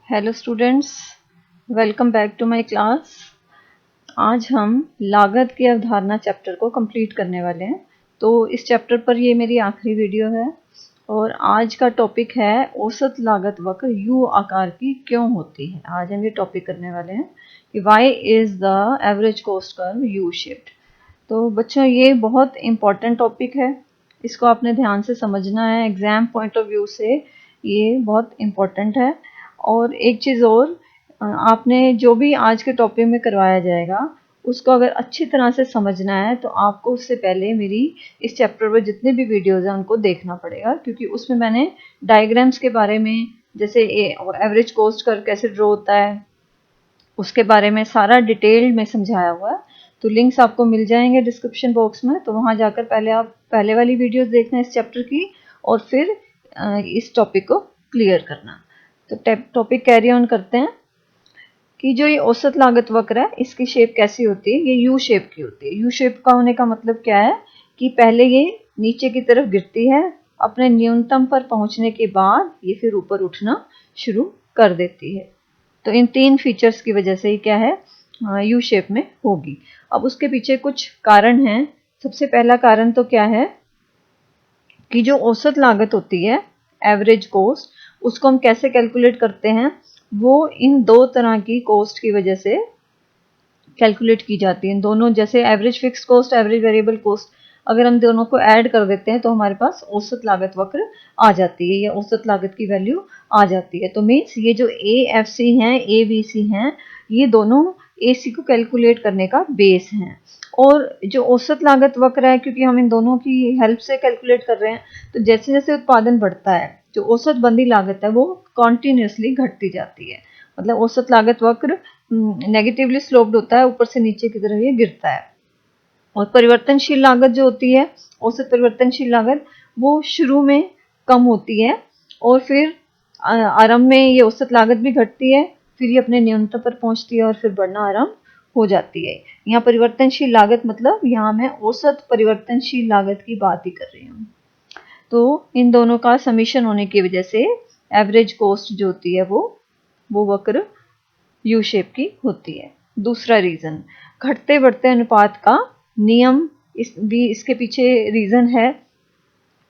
Hello students, welcome back to my class. आज हम लागत की अवधारणा चैप्टर को कंप्लीट करने वाले हैं। तो इस चैप्टर पर ये मेरी आखिरी वीडियो है और आज का टॉपिक है औसत लागत वक्र यू आकार की क्यों होती है। आज हम ये टॉपिक करने वाले हैं कि why is the average cost curve U shaped. तो बच्चों, ये बहुत इम्पॉर्टेंट टॉपिक है, इसको आपने ध्यान से समझना है। एग्जाम पॉइंट ऑफ व्यू से ये बहुत इम्पॉर्टेंट है। और एक चीज़ और, आपने जो भी आज के टॉपिक में करवाया जाएगा उसको अगर अच्छी तरह से समझना है तो आपको उससे पहले मेरी इस चैप्टर पर जितने भी वीडियोज़ हैं उनको देखना पड़ेगा, क्योंकि उसमें मैंने डायग्राम्स के बारे में, जैसे एवरेज कॉस्ट कर्व कैसे ड्रॉ होता है, उसके बारे में सारा डिटेल में समझाया हुआ है। तो लिंक्स आपको मिल जाएंगे डिस्क्रिप्शन बॉक्स में, तो वहाँ जाकर पहले आप पहले वाली वीडियोस देखना इस चैप्टर की और फिर इस टॉपिक को क्लियर करना। तो टॉपिक कैरी ऑन करते हैं कि जो ये औसत लागत वक्र है इसकी शेप कैसी होती है। ये यू शेप की होती है। यू शेप का होने का मतलब क्या है कि पहले ये नीचे की तरफ गिरती है, अपने न्यूनतम पर पहुंचने के बाद ये फिर ऊपर उठना शुरू कर देती है। तो इन तीन फीचर्स की वजह से ही क्या है, यू शेप में होगी। अब उसके पीछे कुछ कारण हैं। सबसे पहला कारण तो क्या है कि जो औसत लागत होती है, एवरेज कॉस्ट, उसको हम कैसे कैलकुलेट करते हैं। वो इन दो तरह की कॉस्ट की वजह से कैलकुलेट की जाती है। दोनों, जैसे average fix cost, average variable cost, अगर हम दोनों को ऐड कर देते हैं तो हमारे पास औसत लागत वक्र आ जाती है, या औसत लागत की वैल्यू आ जाती है। तो मीन्स ये जो ए एफ सी हैं, ए बी सी हैं, ये दोनों ए सी को कैलकुलेट करने का बेस हैं। और जो औसत लागत वक्र है, क्योंकि हम इन दोनों की हेल्प से कैलकुलेट कर रहे हैं, तो जैसे जैसे उत्पादन बढ़ता है जो औसत बंदी लागत है वो कॉन्टिन्यूसली घटती जाती है। मतलब औसत लागत वक्र नेगेटिवली स्लोप्ड होता है, ऊपर से नीचे की तरफ ये गिरता है। और परिवर्तनशील लागत जो होती है, औसत परिवर्तनशील लागत, वो शुरू में कम होती है और फिर आरंभ में ये औसत लागत भी घटती है, फिर ये अपने न्यूनतम पर पहुंचती है और फिर बढ़ना आरंभ हो जाती है। यहाँ परिवर्तनशील लागत मतलब यहाँ मैं औसत परिवर्तनशील लागत की बात ही कर रही हूँ। तो इन दोनों का समीशन होने की वजह से एवरेज कॉस्ट जो होती है वो वक्र यू शेप की होती है। दूसरा रीजन, घटते बढ़ते अनुपात का नियम, इसके पीछे रीजन है।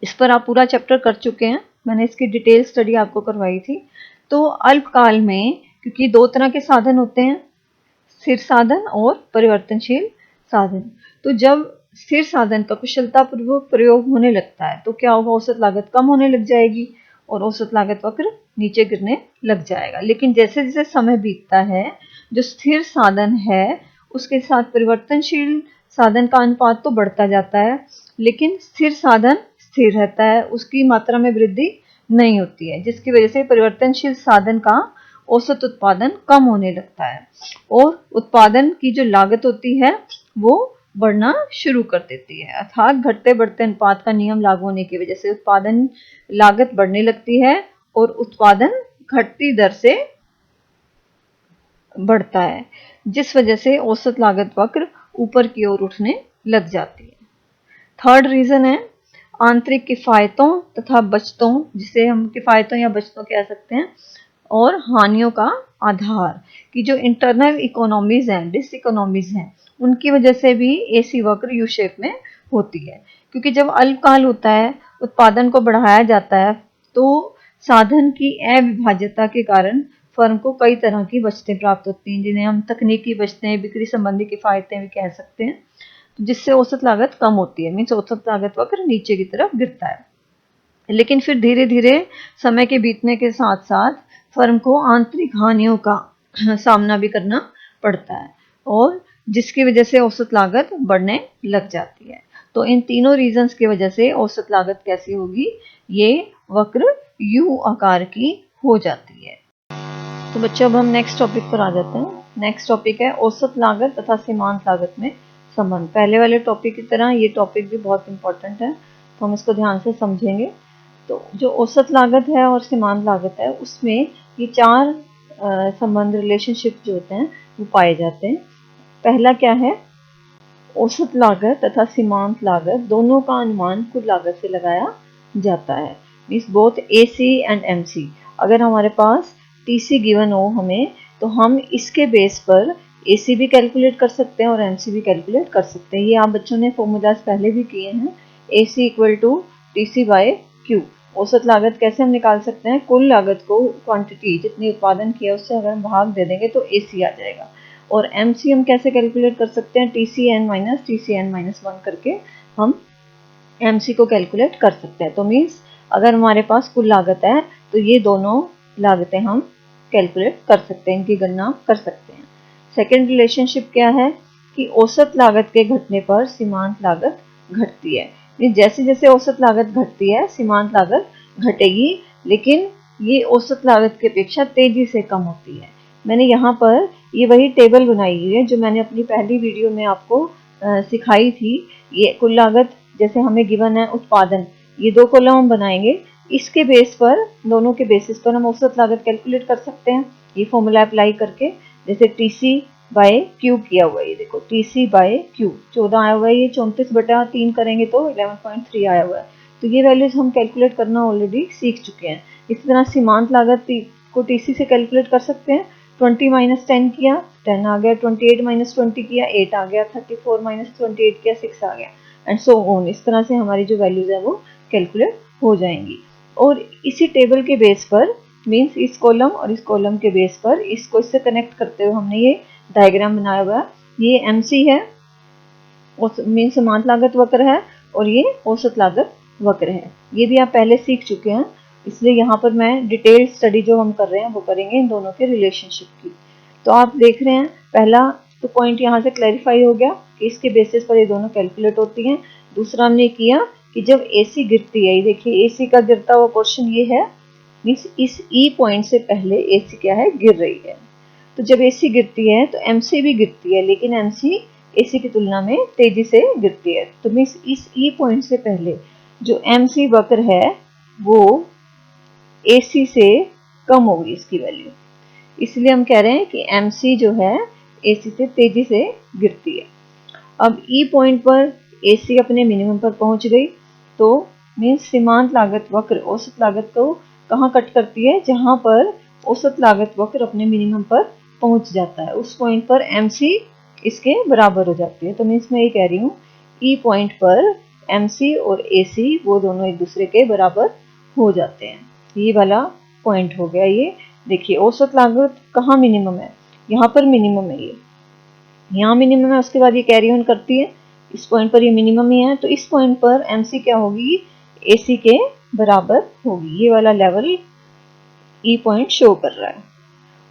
इस पर आप पूरा चैप्टर कर चुके हैं, मैंने इसकी डिटेल स्टडी आपको करवाई थी। तो अल्पकाल में, क्योंकि दो तरह के साधन होते हैं, स्थिर साधन और परिवर्तनशील साधन, तो जब स्थिर साधन का कुशलतापूर्वक प्रयोग होने लगता है तो क्या होगा, औसत लागत कम होने लग जाएगी और औसत लागत वक्र नीचे गिरने लग जाएगा। लेकिन जैसे जैसे समय बीतता है, जो स्थिर साधन है उसके साथ परिवर्तनशील साधन का अनुपात तो बढ़ता जाता है, लेकिन स्थिर साधन स्थिर रहता है, उसकी मात्रा में वृद्धि नहीं होती है, जिसकी वजह से परिवर्तनशील साधन का औसत उत्पादन कम होने लगता है और उत्पादन की जो लागत होती है वो बढ़ना शुरू कर देती है। अर्थात घटते बढ़ते अनुपात का नियम लागू होने की वजह से उत्पादन लागत बढ़ने लगती है और उत्पादन घटती दर से बढ़ता है, जिस वजह से औसत लागत वक्र ऊपर की ओर उठने लग जाती है। थर्ड रीजन है आंतरिक किफायतों तथा बचतों, जिसे हम किफायतों या बचतों कह सकते हैं, और हानियों का आधार, कि जो इंटरनल इकोनॉमीज हैं, डिस इकोनॉमीज हैं, उनकी वजह से भी एसी वक्र यू शेप में होती है। क्योंकि जब अल्पकाल होता है, उत्पादन को बढ़ाया जाता है, तो साधन की अविभाज्यता के कारण फर्म को कई तरह की बचतें प्राप्त होती हैं, जिन्हें हम तकनीकी बचतें, बिक्री संबंधी किफायतें भी कह सकते हैं, जिससे औसत लागत कम होती है। मीन्स औसत लागत वक्र नीचे की तरफ गिरता है। लेकिन फिर धीरे धीरे समय के बीतने के साथ साथ फर्म को आंतरिक हानियों का सामना भी करना पड़ता है, और जिसकी वजह से औसत लागत बढ़ने लग जाती है। तो इन तीनों रीजंस की वजह से औसत लागत कैसी होगी, ये वक्र यू आकार की हो जाती है। तो बच्चों, अब हम नेक्स्ट टॉपिक पर आ जाते हैं। नेक्स्ट टॉपिक है औसत लागत तथा सीमांत लागत में संबंध। पहले वाले टॉपिक की तरह ये टॉपिक भी बहुत इंपॉर्टेंट है, तो हम इसको ध्यान से समझेंगे। तो जो औसत लागत है और सीमांत लागत है, उसमें ये चार संबंध, रिलेशनशिप जो होते हैं वो पाए जाते हैं। पहला क्या है, औसत लागत तथा सीमांत लागत दोनों का अनुमान कुल लागत से लगाया जाता है। Means both AC and MC। अगर हमारे पास टीसी गिवन हो हमें, तो हम इसके बेस पर एसी भी कैलकुलेट कर सकते हैं और एमसी भी कैलकुलेट कर सकते हैं। ये आप बच्चों ने फॉर्मूलाज पहले भी किए हैं। AC equal to TC by Q. औसत लागत कैसे हम निकाल सकते हैं? कुल लागत को क्वांटिटी जितनी उत्पादन किया उससे अगर हम भाग दे देंगे तो एसी आ जाएगा। और एमसी हम कैसे कैलकुलेट कर सकते हैं? टीसी एन माइनस 1 करके हम एमसी को कैलकुलेट कर सकते हैं। तो मीन्स अगर हमारे पास कुल लागत है तो ये दोनों लागतें हम कैलकुलेट कर सकते हैं, इनकी गणना कर सकते हैं। सेकेंड रिलेशनशिप क्या है कि औसत लागत के घटने पर सीमांत लागत घटती है। जैसे जैसे औसत लागत घटती है सीमांत लागत घटेगी, लेकिन ये औसत लागत की अपेक्षा तेजी से कम होती है। मैंने यहाँ पर ये वही टेबल बनाई हुई है जो मैंने अपनी पहली वीडियो में आपको सिखाई थी। ये कुल लागत जैसे हमें गिवन है उत्पादन, ये दो कॉलम हम बनाएंगे, इसके बेस पर दोनों के बेसिस पर हम औसत लागत कैलकुलेट कर सकते हैं ये फॉर्मूला अप्लाई करके। जैसे टीसी बाय क्यू किया हुआ है, ये देखो टीसी बाय क्यू 14 आया हुआ है, ये 34/3 करेंगे तो 11.3 आया हुआ है। तो ये वैल्यूज हम कैलकुलेट करना ऑलरेडी सीख चुके हैं। इसी तरह सीमांत लागत को टीसी से कैलकुलेट कर सकते हैं। 20 माइनस 10 किया 10 आ गया, 28 माइनस 20 किया 8 आ गया, 34 माइनस 28 किया 6 आ गया, एंड सो ऑन। इस तरह से हमारी जो वैल्यूज है वो कैलकुलेट हो जाएंगी। और इसी टेबल के बेस पर मीन्स इस कॉलम और इस कॉलम के बेस पर इसको इससे कनेक्ट करते हुए हमने ये डायग्राम बनाया हुआ है। ये एमसी है, मीन्स सीमांत लागत वक्र है, और ये औसत लागत वक्र है। ये भी आप पहले सीख चुके हैं, इसलिए यहाँ पर मैं डिटेल्ड स्टडी जो हम कर रहे हैं वो करेंगे इन दोनों के रिलेशनशिप की। तो आप देख रहे हैं पहला तो पॉइंट यहाँ से क्लैरिफाई हो गया कि इसके बेसिस पर ये दोनों कैलकुलेट होती हैं। दूसरा हमने किया कि जब एसी गिरती है, ये देखिए एसी का गिरता हुआ पोर्शन ये है, मीन्स इस ई पॉइंट से पहले एसी क्या है, गिर रही है। तो जब एसी गिरती है तो एमसी भी गिरती है, लेकिन एमसी एसी की तुलना में तेजी से गिरती है। तो मीन्स इस ई पॉइंट से पहले जो एमसी वक्र है वो एसी से कम होगी इसकी वैल्यू, इसलिए हम कह रहे हैं कि एमसी जो है एसी से तेजी से गिरती है। अब ई पॉइंट पर एसी अपने मिनिमम पर पहुंच गई, तो मीन्स सीमांत लागत वक्र औसत लागत को कहाँ कट करती है? जहां पर औसत लागत वक्र अपने मिनिमम पर पहुंच जाता है, उस पॉइंट पर एमसी इसके बराबर हो जाती है। तो मीन्स मैं ये कह रही हूँ ई पॉइंट पर एमसी और एसी वो दोनों एक दूसरे के बराबर हो जाते हैं। ये वाला पॉइंट हो गया। ये देखिए औसत लागत कहाँ मिनिमम है? यहाँ पर मिनिमम है, ये यहाँ मिनिमम है, उसके बाद ये कैरी ऑन करती है, इस पॉइंट पर ये मिनिमम ही है, तो इस पॉइंट पर एमसी क्या होगी? एसी के बराबर होगी। ये वाला लेवल ई पॉइंट शो कर रहा है।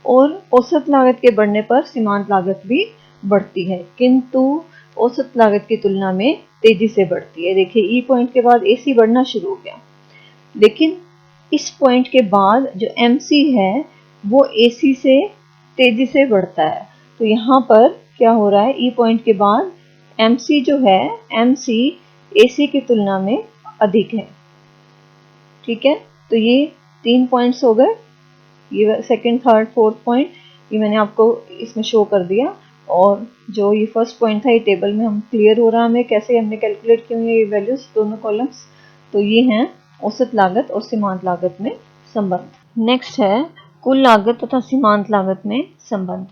और औसत लागत के बढ़ने पर सीमांत लागत भी बढ़ती है, किंतु औसत लागत की तुलना में तेजी से बढ़ती है। देखिए ई पॉइंट के बाद एसी बढ़ना शुरू हो गया, लेकिन इस पॉइंट के बाद जो एमसी है वो एसी से तेजी से बढ़ता है। तो यहाँ पर क्या हो रहा है? ई पॉइंट के बाद एमसी जो है, एमसी एसी की तुलना में अधिक है। ठीक है, तो ये 3 पॉइंट्स हो गए, ये सेकंड थर्ड फोर्थ पॉइंट ये मैंने आपको इसमें शो कर दिया। और जो ये फर्स्ट पॉइंट था ये टेबल में हम क्लियर हो रहा है हमें कैसे हमने कैलकुलेट किए ये वैल्यूज दोनों कॉलम्स। तो ये हैं औसत लागत और सीमांत लागत में संबंध। नेक्स्ट है कुल लागत तथा सीमांत लागत में संबंध,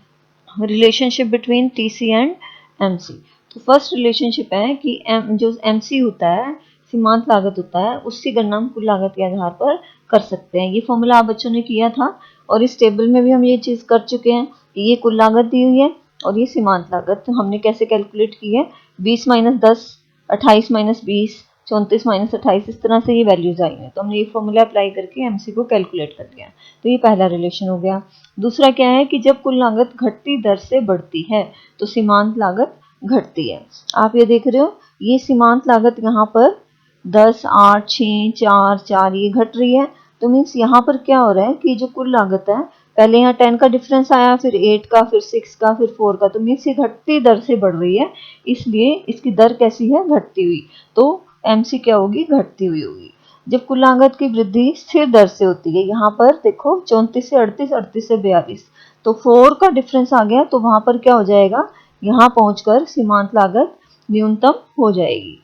relationship between TC and MC. तो फर्स्ट रिलेशनशिप है कि जो एमसी होता है सीमांत लागत होता है, उसकी गणना हम कुल लागत के आधार पर कर सकते हैं। ये फॉर्मूला आप बच्चों ने किया था और इस टेबल में भी हम ये चीज़ कर चुके हैं कि ये कुल लागत दी हुई है और ये सीमांत लागत तो हमने कैसे कैलकुलेट की है? 20 माइनस 10, 28 माइनस 20, 34 माइनस 28, इस तरह से ये वैल्यूज आई हैं। तो हमने ये फॉर्मूला अप्लाई करके एमसी को कैलकुलेट कर दिया। तो ये पहला रिलेशन हो गया। दूसरा क्या है कि जब कुल लागत घटती दर से बढ़ती है तो सीमांत लागत घटती है। आप ये देख रहे हो, ये सीमांत लागत यहाँ पर 10, 8, 6, 4, 4 ये घट रही है। तो मीन्स यहाँ पर क्या हो रहा है कि जो कुल लागत है, पहले यहाँ 10 का डिफरेंस आया, फिर 8 का, फिर 6 का, फिर 4 का, तो मीन्स ये घटती दर से बढ़ रही है, इसलिए इसकी दर कैसी है? घटती हुई। तो एमसी क्या होगी? घटती हुई होगी। जब कुल लागत की वृद्धि स्थिर दर से होती है, यहाँ पर देखो 34 से 38, 38 से 42, तो 4 का डिफरेंस आ गया, तो वहां पर क्या हो जाएगा? यहाँ पहुंचकर सीमांत लागत न्यूनतम हो जाएगी।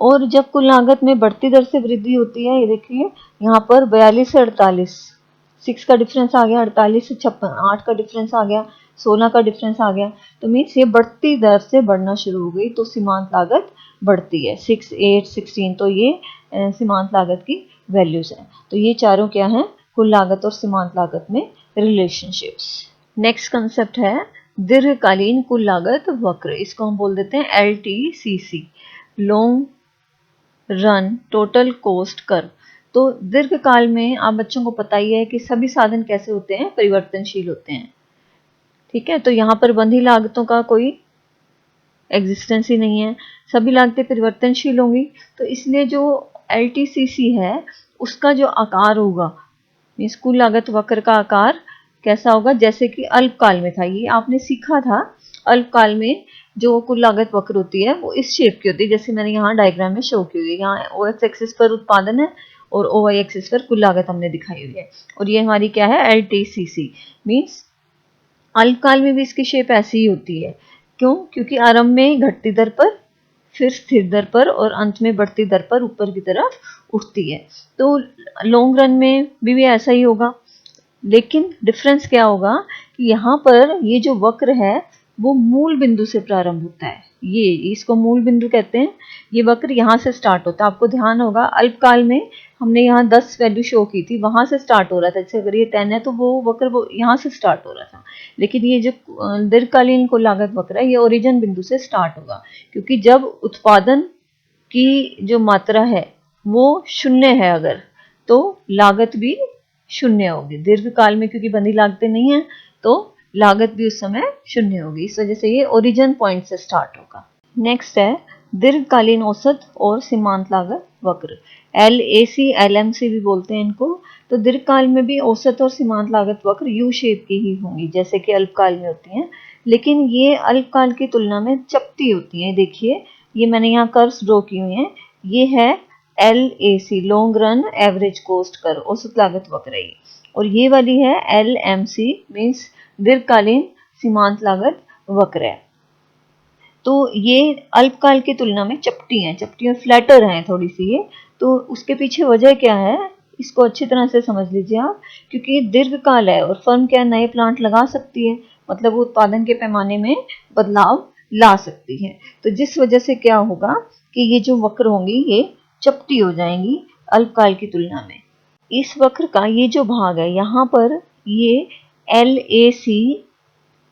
और जब कुल लागत में बढ़ती दर से वृद्धि होती है, ये देखिए यहाँ पर 42 से 48, 6 का डिफरेंस आ गया, 48 से 56, 8 का डिफरेंस आ गया, 16 का डिफरेंस आ गया। तो मीन्स ये बढ़ती दर से बढ़ना शुरू हो गई, तो सीमांत लागत बढ़ती है। 6, 8, 16, तो ये सीमांत लागत की वैल्यूज हैं। तो ये चारों क्या हैं, कुल लागत और सीमांत लागत में रिलेशनशिप्स। नेक्स्ट कंसेप्ट है दीर्घकालीन कुल लागत वक्र। इसको हम बोल देते हैं LTCC, long run total cost curve. तो दीर्घकाल में आप बच्चों को पता ही है कि सभी साधन कैसे होते हैं, परिवर्तनशील होते हैं। ठीक है, तो यहाँ पर बंधी लागतों का कोई एग्जिस्टेंस ही नहीं है, सभी लागतें परिवर्तनशील होंगी। तो इसलिए जो LTCC है उसका जो आकार होगा, मीन्स कुल लागत वक्र का आकार कैसा होगा, जैसे कि अल्पकाल में था। ये आपने सीखा था, अल्पकाल में जो कुल लागत वक्र होती है वो इस शेप की होती है, जैसे मैंने यहाँ डायग्राम में शो की हुई है। यहाँ OX एक्सिस पर उत्पादन है और OY एक्सिस पर कुल लागत हमने दिखाई हुई है, और ये हमारी क्या है, LTCC। मीन्स अल्पकाल में भी इसकी शेप ऐसी ही होती है। क्यों? क्योंकि आरंभ में घटती दर पर, फिर स्थिर दर पर, और अंत में बढ़ती दर पर ऊपर की तरफ उठती है। तो लॉन्ग रन में भी ऐसा ही होगा, लेकिन डिफरेंस क्या होगा कि यहाँ पर ये जो वक्र है वो मूल बिंदु से प्रारंभ होता है। ये इसको मूल बिंदु कहते हैं। ये वक्र यहाँ से स्टार्ट होता है। आपको ध्यान होगा अल्पकाल में हमने यहाँ 10 वैल्यू शो की थी, वहां से स्टार्ट हो रहा था। जैसे अगर ये 10 है तो वो वक्र वो यहाँ से स्टार्ट हो रहा था। लेकिन ये जो दीर्घकालीन कुल लागत वक्र है ये ओरिजिन बिंदु से स्टार्ट होगा, क्योंकि जब उत्पादन की जो मात्रा है वो शून्य है अगर, तो लागत भी शून्य होगी। दीर्घकाल में क्योंकि बंधी लागतें नहीं है तो लागत भी उस समय शून्य होगी। इस वजह से ये ओरिजिन पॉइंट से स्टार्ट होगा। नेक्स्ट है दीर्घकालीन औसत और सीमांत लागत वक्र, LAC LMC भी बोलते हैं इनको। तो दीर्घकाल में भी औसत और सीमांत लागत वक्र यू शेप की ही होंगी, जैसे कि अल्पकाल में होती हैं, लेकिन ये अल्पकाल की तुलना में चपटी होती हैं। देखिए ये मैंने यहाँ कर्व्स ड्रॉ की हुई हैं, ये है LAC, long run average cost curve, औसत लागत वक्र है। और ये वाली है LMC, मीन्स दीर्घकालीन सीमांत लागत वक्र है। तो ये अल्पकाल की तुलना में चपटी हैं, चपटी और फ्लैटर हैं थोड़ी सी ये। तो उसके पीछे वजह क्या है, इसको अच्छी तरह से समझ लीजिए आप, क्योंकि दीर्घकाल है और फर्म क्या नए प्लांट लगा सकती है, मतलब वो उत्पादन के पैमाने में बदलाव ला सकती है। तो जिस वजह से क्या होगा कि ये जो वक्र होंगी ये चपटी हो जाएंगी अल्पकाल की तुलना में। इस वक्र का ये जो भाग है यहाँ पर, ये LAC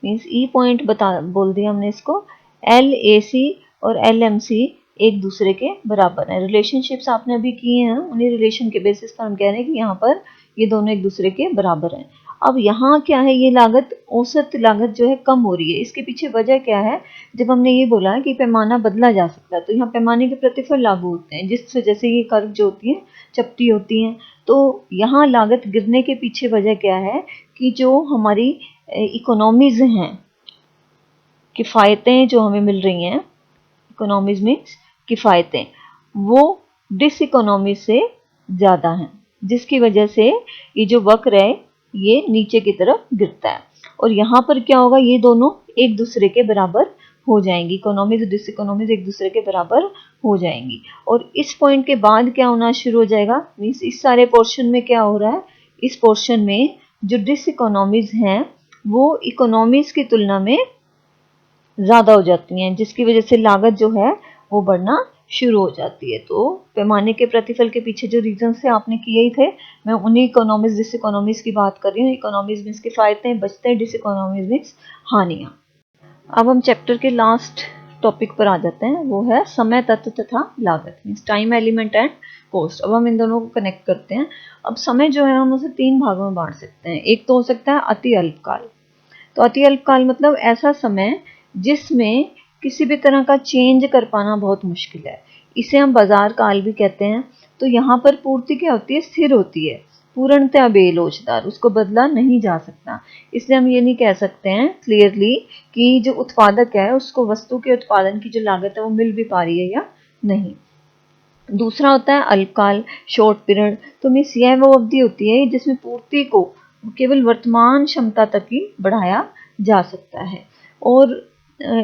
मीन्स ई पॉइंट बोल दिया हमने इसको, LAC और LMC एक दूसरे के बराबर है। रिलेशनशिप्स आपने अभी किए हैं, उन्हीं रिलेशन के बेसिस पर हम कह रहे हैं कि यहाँ पर ये दोनों एक दूसरे के बराबर हैं। अब यहाँ क्या है, ये लागत, औसत लागत जो है कम हो रही है। इसके पीछे वजह क्या है, जब हमने ये बोला कि पैमाना बदला जा सकता है तो यहाँ पैमाने के प्रतिफल लागू होते हैं, जिस वजह से ये कर्व जो होती है चपटी होती हैं। तो यहाँ लागत गिरने के पीछे वजह क्या है कि जो हमारी इकोनॉमीज हैं, किफ़ायतें जो हमें मिल रही हैं, इकोनॉमीज मीन्स किफ़ायतें, वो डिस इकोनॉमी से ज़्यादा हैं, जिसकी वजह से ये जो वक्र है ये नीचे की तरफ गिरता है। और यहाँ पर क्या होगा, ये दोनों एक दूसरे के बराबर हो जाएंगी, इकोनॉमीज और डिस इकोनॉमीज एक दूसरे के बराबर हो जाएंगी। और इस पॉइंट के बाद क्या होना शुरू हो जाएगा, मीन्स इस सारे पोर्शन में क्या हो रहा है, इस पोर्शन में जो डिस इकोनॉमीज हैं वो इकोनॉमीज की तुलना में ज़्यादा हो जाती हैं, जिसकी वजह से लागत जो है वो बढ़ना शुरू हो जाती है। तो पैमाने के प्रतिफल के पीछे जो रीजन से आपने किए ही थे, मैं उन्हीं इकोनॉमीज डिस इकोनॉमीज की बात कर रही हूँ। इकोनॉमीज मीन्स किफ़ायतें, बचते हैं, डिस इकोनॉमीज मीन्स हानियाँ। अब हम चैप्टर के लास्ट टॉपिक पर आ जाते हैं, वो है समय तत्व तथा लागत, means time element and cost. अब हम इन दोनों को कनेक्ट करते हैं। अब समय जो है हम उसे 3 भागों में बांट सकते हैं। एक तो हो सकता है अति अल्पकाल। तो अति अल्पकाल मतलब ऐसा समय जिसमें किसी भी तरह का चेंज कर पाना बहुत मुश्किल है, इसे हम बाजार काल भी कहते हैं। तो यहाँ पर पूर्ति क्या होती है, स्थिर होती है, पूर्णतः बेलोचदार, उसको बदला नहीं जा सकता। इसलिए हम ये नहीं कह सकते हैं क्लियरली कि जो उत्पादक है उसको वस्तु के उत्पादन की जो लागत है वो मिल भी पा रही है या नहीं। दूसरा होता है अल्पकाल, शॉर्ट पीरियड। तो मीन्स यह वो अवधि होती है जिसमें पूर्ति को केवल वर्तमान क्षमता तक ही बढ़ाया जा सकता है। और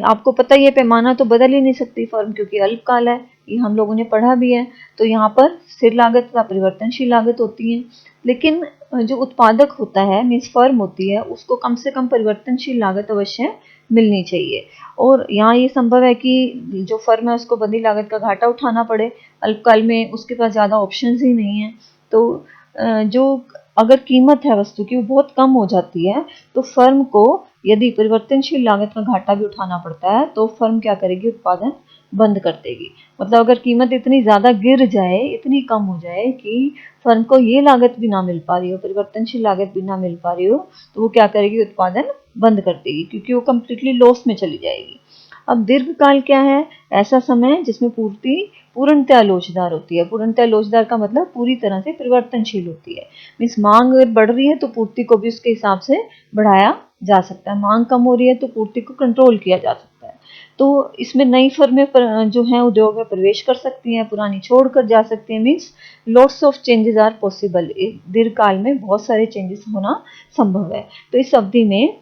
आपको पता ही है पैमाना तो बदल ही नहीं सकती फर्म, क्योंकि अल्पकाल है, ये हम लोगों ने पढ़ा भी है। तो यहाँ पर स्थिर लागत तथा परिवर्तनशील लागत होती है। लेकिन जो उत्पादक होता है मीन्स फर्म होती है, उसको कम से कम परिवर्तनशील लागत अवश्य मिलनी चाहिए। और यहाँ ये संभव है कि जो फर्म है उसको बंधी लागत का घाटा उठाना पड़े अल्पकाल में, उसके पास ज़्यादा ऑप्शंस ही नहीं है। तो जो अगर कीमत है वस्तु की वो बहुत कम हो जाती है, तो फर्म को यदि परिवर्तनशील लागत का घाटा भी उठाना पड़ता है तो फर्म क्या करेगी, उत्पादन बंद कर देगी। मतलब अगर कीमत इतनी ज़्यादा गिर जाए, इतनी कम हो जाए कि फर्म को ये लागत भी ना मिल पा रही हो, परिवर्तनशील लागत भी ना मिल पा रही हो, तो वो क्या करेगी, उत्पादन बंद कर देगी, क्योंकि वो कम्प्लीटली लॉस में चली जाएगी। अब दीर्घकाल क्या है, ऐसा समय जिसमें पूर्ति पूर्णतः लोचदार होती है। पूर्णतः लोचदार का मतलब पूरी तरह से परिवर्तनशील होती है। मीन्स मांग अगर बढ़ रही है तो पूर्ति को भी उसके हिसाब से बढ़ाया जा सकता है, मांग कम हो रही है तो पूर्ति को कंट्रोल किया जा सकता है। तो इसमें नई फर्में जो हैं उद्योग में प्रवेश कर सकती हैं, पुरानी छोड़कर जा सकती हैं। Means lots of changes are possible. दीर्घकाल में बहुत सारे चेंजेस होना संभव है। तो इस अवधि में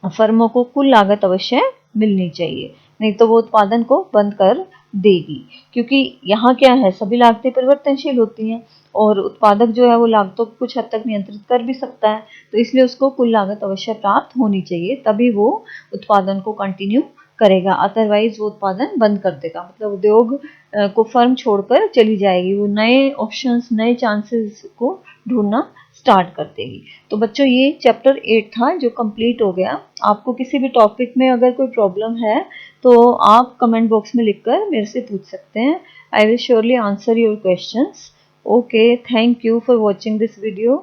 फर्मों को कुल लागत अवश्य मिलनी चाहिए, नहीं तो वो उत्पादन को बंद कर देगी। क्योंकि यहाँ क्या है, सभी लागतें परिवर्तनशील होती हैं और उत्पादक जो है वो लागतों को कुछ हद तक नियंत्रित कर भी सकता है, तो इसलिए उसको कुल लागत अवश्य प्राप्त होनी चाहिए, तभी वो उत्पादन को कंटिन्यू करेगा। अदरवाइज वो उत्पादन बंद कर देगा, मतलब उद्योग को फर्म छोड़कर चली जाएगी, वो नए ऑप्शंस, नए चांसेस को ढूंढना स्टार्ट कर देगी। तो बच्चों ये चैप्टर 8 था जो कंप्लीट हो गया। आपको किसी भी टॉपिक में अगर कोई प्रॉब्लम है तो आप कमेंट बॉक्स में लिखकर मेरे से पूछ सकते हैं। I will surely answer your questions. Okay, thank you for watching this video.